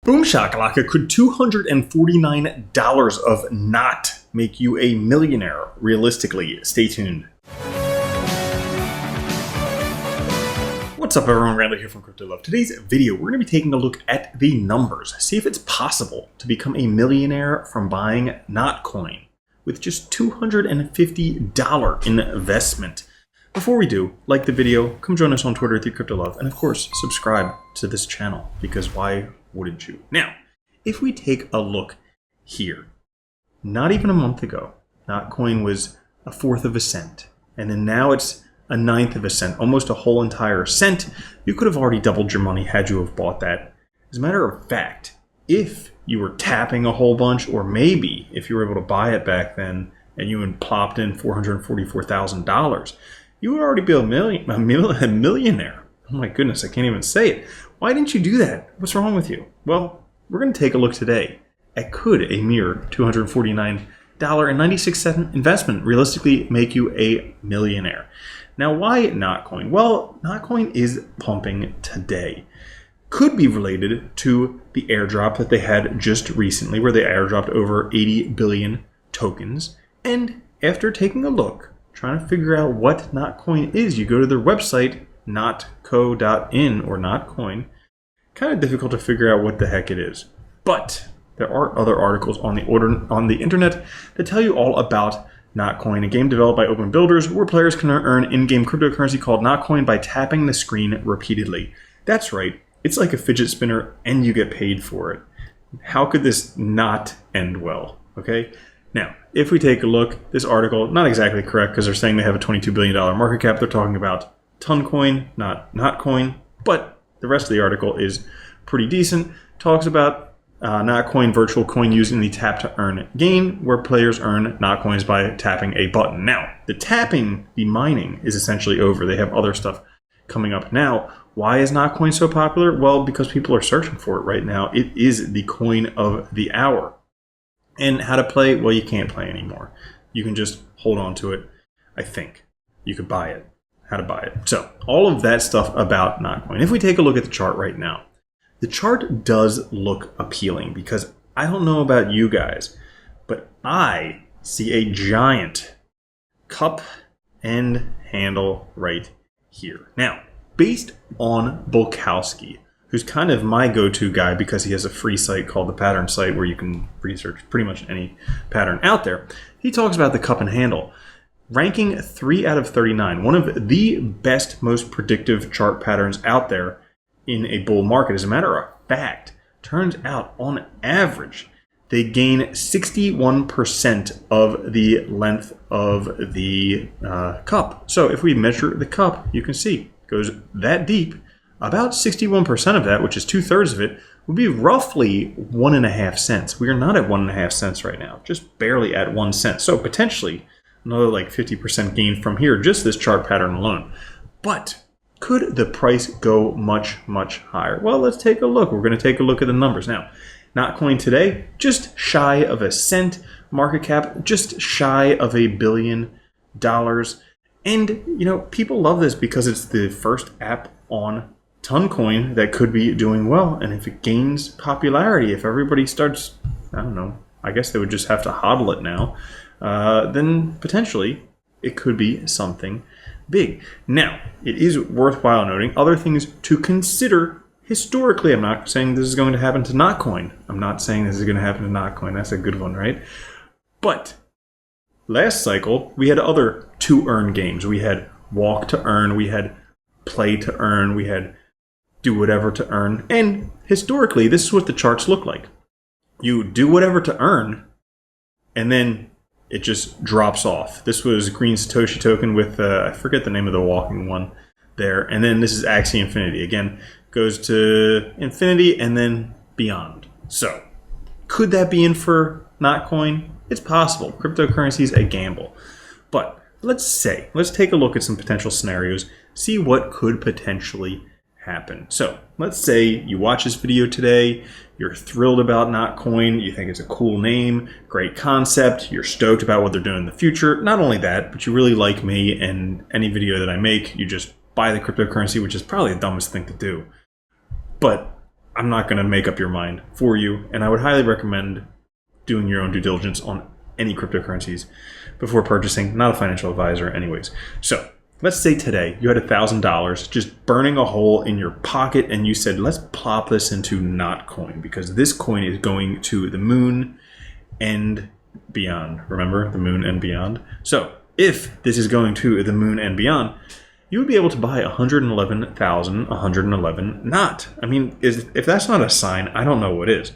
Boom shakalaka, could $249 of not make you a millionaire? Realistically, stay tuned. What's up everyone, Randall here from Crypto Love. Today's video, we're going to be taking a look at the numbers. See if it's possible to become a millionaire from buying NOTCOIN with just $250 investment. Before we do, like the video, come join us on Twitter at @CryptoLove, and of course, subscribe to this channel, because why wouldn't you? Now, if we take a look here, not even a month ago, NOTCOIN was 1/4 of a cent, and then now it's 1/9 of a cent, almost a whole entire cent. You could have already doubled your money had you have bought that. As a matter of fact, if you were tapping a whole bunch, or maybe if you were able to buy it back then and you had plopped in $444,000, you would already be a millionaire. Oh my goodness, I can't even say it. Why didn't you do that? What's wrong with you? Well, we're going to take a look today at could a mere $249.96 investment realistically make you a millionaire. Now, why NOTCOIN? Well, NOTCOIN is pumping today. Could be related to the airdrop that they had just recently, where they airdropped over 80 billion tokens. And after taking a look, trying to figure out what NOTCOIN is, you go to their website, notco.in or NOTCOIN. Kind of difficult to figure out what the heck it is. But there are other articles on the internet that tell you all about NOTCOIN, a game developed by open builders where players can earn in-game cryptocurrency called NOTCOIN by tapping the screen repeatedly. That's right, it's like a fidget spinner and you get paid for it. How could this not end well? Okay. Now, if we take a look, this article, not exactly correct because they're saying they have a $22 billion market cap. They're talking about TONCOIN, not NOTCOIN, but the rest of the article is pretty decent. Talks about NOTCOIN virtual coin used in the tap to earn game, where players earn NOTCOINs by tapping a button. Now, the mining is essentially over. They have other stuff coming up now. Why is NOTCOIN so popular? Well, because people are searching for it right now. It is the coin of the hour. And how to play? Well, you can't play anymore. You can just hold on to it. I think you could buy it. How to buy it. So all of that stuff about NOTCOIN. If we take a look at the chart right now, the chart does look appealing, because I don't know about you guys, but I see a giant cup and handle right here. Now, based on Bulkowski, who's kind of my go-to guy because he has a free site called the Pattern Site where you can research pretty much any pattern out there. He talks about the cup and handle, ranking 3 out of 39, one of the best, most predictive chart patterns out there in a bull market. As a matter of fact, turns out on average, they gain 61% of the length of the cup. So if we measure the cup, you can see it goes that deep. About 61% of that, which is 2/3 of it, would be roughly 1.5 cents. We are not at 1.5 cents right now, just barely at 1 cent. So potentially another like 50% gain from here, just this chart pattern alone. But could the price go much, much higher? Well, let's take a look. We're going to take a look at the numbers now. NOTCOIN today, just shy of a cent. Market cap, just shy of $1 billion. And, you know, people love this because it's the first app on TONCOIN that could be doing well. And if it gains popularity, if everybody starts, I don't know, I guess they would just have to hodl it now, then potentially it could be something big. Now, it is worthwhile noting other things to consider historically. I'm not saying this is going to happen to NOTCOIN. I'm not saying this is going to happen to NOTCOIN. That's a good one, right? But last cycle, we had other to-earn games. We had walk to earn. We had play to earn. We had do whatever to earn. And historically, this is what the charts look like. You do whatever to earn, and then it just drops off. This was Green Satoshi token with, I forget the name of the walking one there. And then this is Axie Infinity. Again, goes to infinity and then beyond. So, could that be in for NOTCOIN? It's possible. Cryptocurrency is a gamble. But let's take a look at some potential scenarios, see what could potentially happen. So let's say you watch this video today, you're thrilled about NOTCOIN, you think it's a cool name, great concept, you're stoked about what they're doing in the future. Not only that, but you really like me and any video that I make, you just buy the cryptocurrency, which is probably the dumbest thing to do. But I'm not going to make up your mind for you. And I would highly recommend doing your own due diligence on any cryptocurrencies before purchasing. Not a financial advisor anyways. So let's say today you had $1,000 just burning a hole in your pocket and you said, let's plop this into NOTCOIN because this coin is going to the moon and beyond. Remember, the moon and beyond? So if this is going to the moon and beyond, you would be able to buy 111,111 NOT. I mean, if that's not a sign, I don't know what is.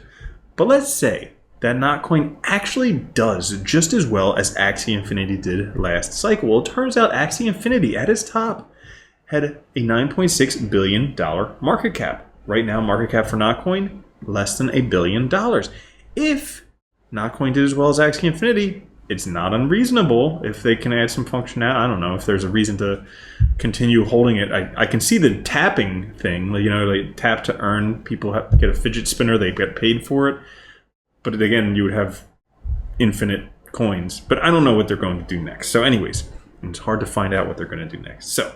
But let's say that NOTCOIN actually does just as well as Axie Infinity did last cycle. Well, it turns out Axie Infinity at its top had a $9.6 billion market cap. Right now, market cap for NOTCOIN, less than $1 billion. If NOTCOIN did as well as Axie Infinity, it's not unreasonable if they can add some functionality. I don't know if there's a reason to continue holding it. I can see the tapping thing, like tap to earn. People have to get a fidget spinner, they get paid for it. But again, you would have infinite coins. But I don't know what they're going to do next. So anyways, it's hard to find out what they're going to do next. So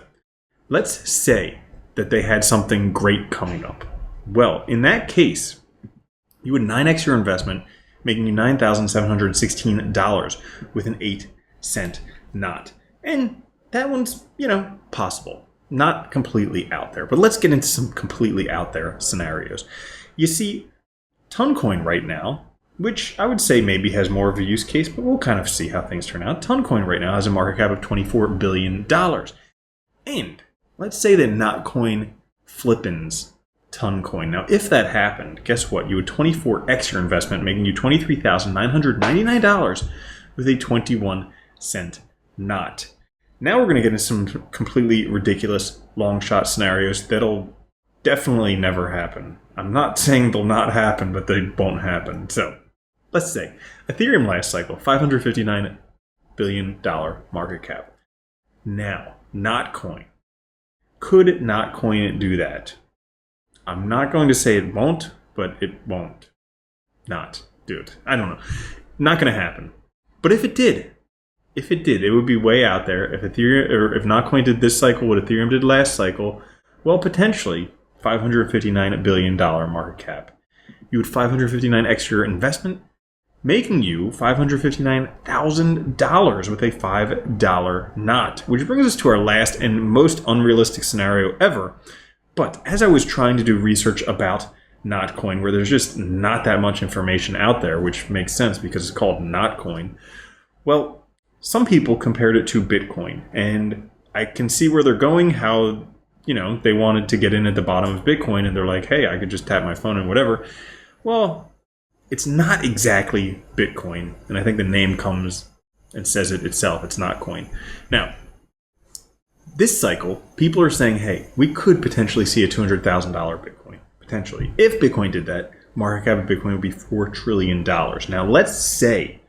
let's say that they had something great coming up. Well, in that case, you would 9x your investment, making you $9,716 with an 8-cent NOT. And that one's, possible. Not completely out there. But let's get into some completely out there scenarios. You see, TONCOIN right now, which I would say maybe has more of a use case, but we'll kind of see how things turn out. TONCOIN right now has a market cap of $24 billion. And let's say that NOTCOIN flippins TONCOIN. Now, if that happened, guess what? You would 24x your investment, making you $23,999 with a 21-cent NOT. Now we're going to get into some completely ridiculous long shot scenarios that'll definitely never happen. I'm not saying they'll not happen, but they won't happen. So let's say Ethereum last cycle, $559 billion market cap. Now, NOTCOIN. Could NOTCOIN do that? I'm not going to say it won't, but it won't not do it. I don't know. Not going to happen. But if it did, it would be way out there. If Ethereum or if NOTCOIN did this cycle what Ethereum did last cycle, well, potentially $559 billion market cap. You would 559 extra investment, making you $559,000 with a $5 NOT, which brings us to our last and most unrealistic scenario ever. But as I was trying to do research about NOTCOIN, where there's just not that much information out there, which makes sense because it's called NOTCOIN, well, some people compared it to Bitcoin. And I can see where they're going, how, they wanted to get in at the bottom of Bitcoin, and they're like, hey, I could just tap my phone and whatever. Well, it's not exactly Bitcoin. And I think the name comes and says it itself. It's NOTCOIN. Now, this cycle, people are saying, hey, we could potentially see a $200,000 Bitcoin. Potentially. If Bitcoin did that, market cap of Bitcoin would be $4 trillion. Now, let's say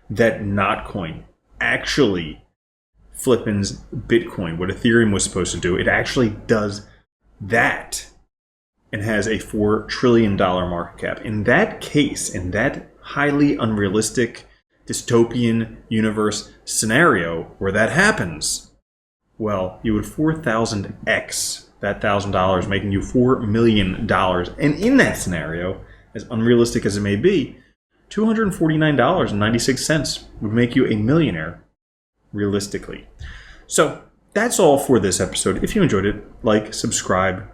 that NOTCOIN actually flippins Bitcoin, what Ethereum was supposed to do. It actually does that and has a $4 trillion market cap. In that case, in that highly unrealistic dystopian universe scenario where that happens, well, you would 4,000x that $1,000, making you $4 million. And in that scenario, as unrealistic as it may be, $249.96 would make you a millionaire, realistically. So that's all for this episode. If you enjoyed it, like, subscribe,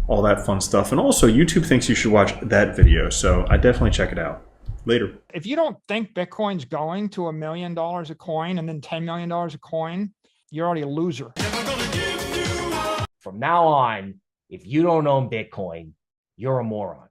all that fun stuff. And also, YouTube thinks you should watch that video, so I definitely check it out. Later. If you don't think Bitcoin's going to $1 million a coin and then $10 million a coin, you're already a loser. From now on, if you don't own Bitcoin, you're a moron.